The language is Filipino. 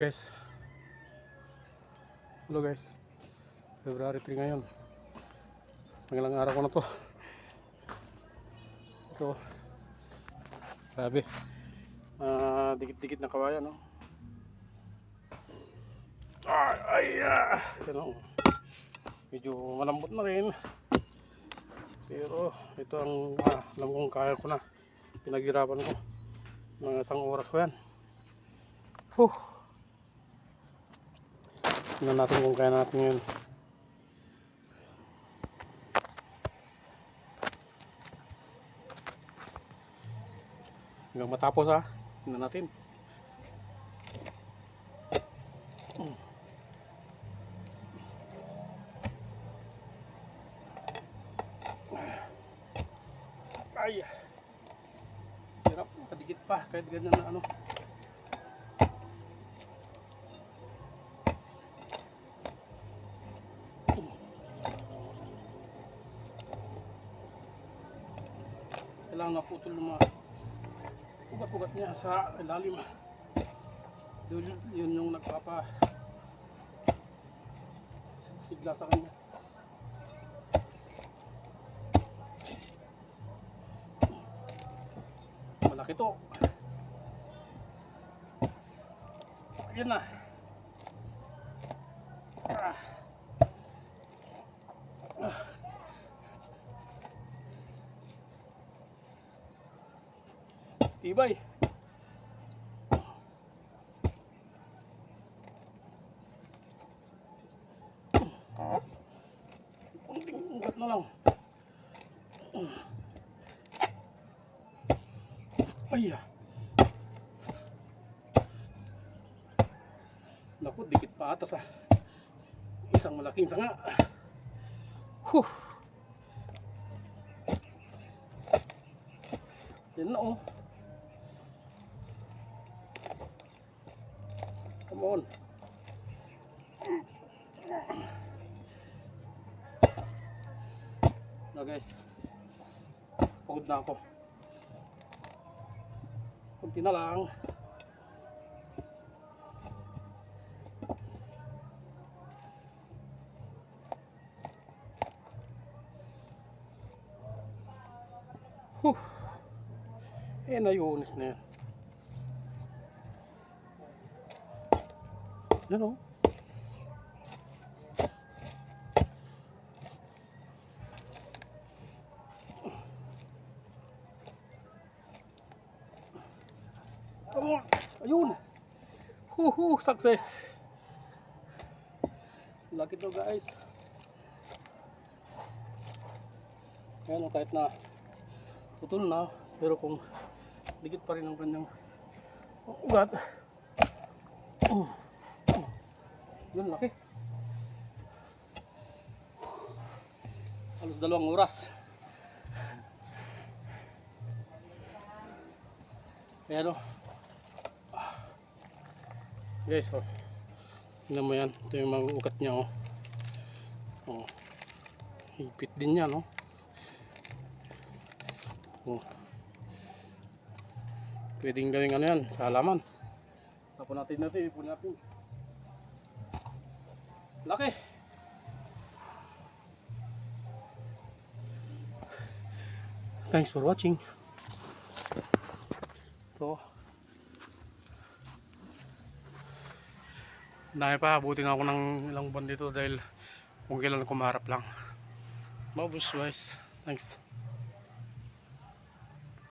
Guys, hello guys. February 3 ngayon. Pangilang araw ko na to. Ito, grabe. Dikit-dikit na kawayan, no? Ito, no? Medyo malambot na rin. Pero ito ang alam kong kaya ko na. Pinaghirapan ko. Mga isang oras ko yan. Tingnan natin kung kaya natin yun. Hanggang matapos ha. Tingnan natin. Ay! Hirap. Kadikit pa. Kahit ganyan na ano. Kailangan naputol ng mga ugat-ugat niya sa ilalim. Yun yung nagpapa sigla sa kanya. Malaki to. Ayan na. Tibay. Kunting ugat na lang. Ay. Naku, dikit pa ata sa isang malaking sanga. Yan na oh. Come on. Na guys, pagod na ako. Kunti na lang. Nayunis na yan. Yan o. Come on. Ayun. Success. Laki to guys. Ayan o, kahit na putol na, pero kung dikit pa rin ang kanyang ugat. Yun, laki. Halos 2 oras. Ayan o. Guys, oh. Tingnan mo yan. Ito yung mga ugat niya, oh. Oh. Higpit din yan, oh. Oh. Pwedeng gawing ano yan, sa halaman. Tapon natin, ipon natin. Laki! Thanks for watching. So, dahil pa, abutin ako ng ilang buwan dito dahil kung kailan kumarap lang. Mabus guys. Thanks.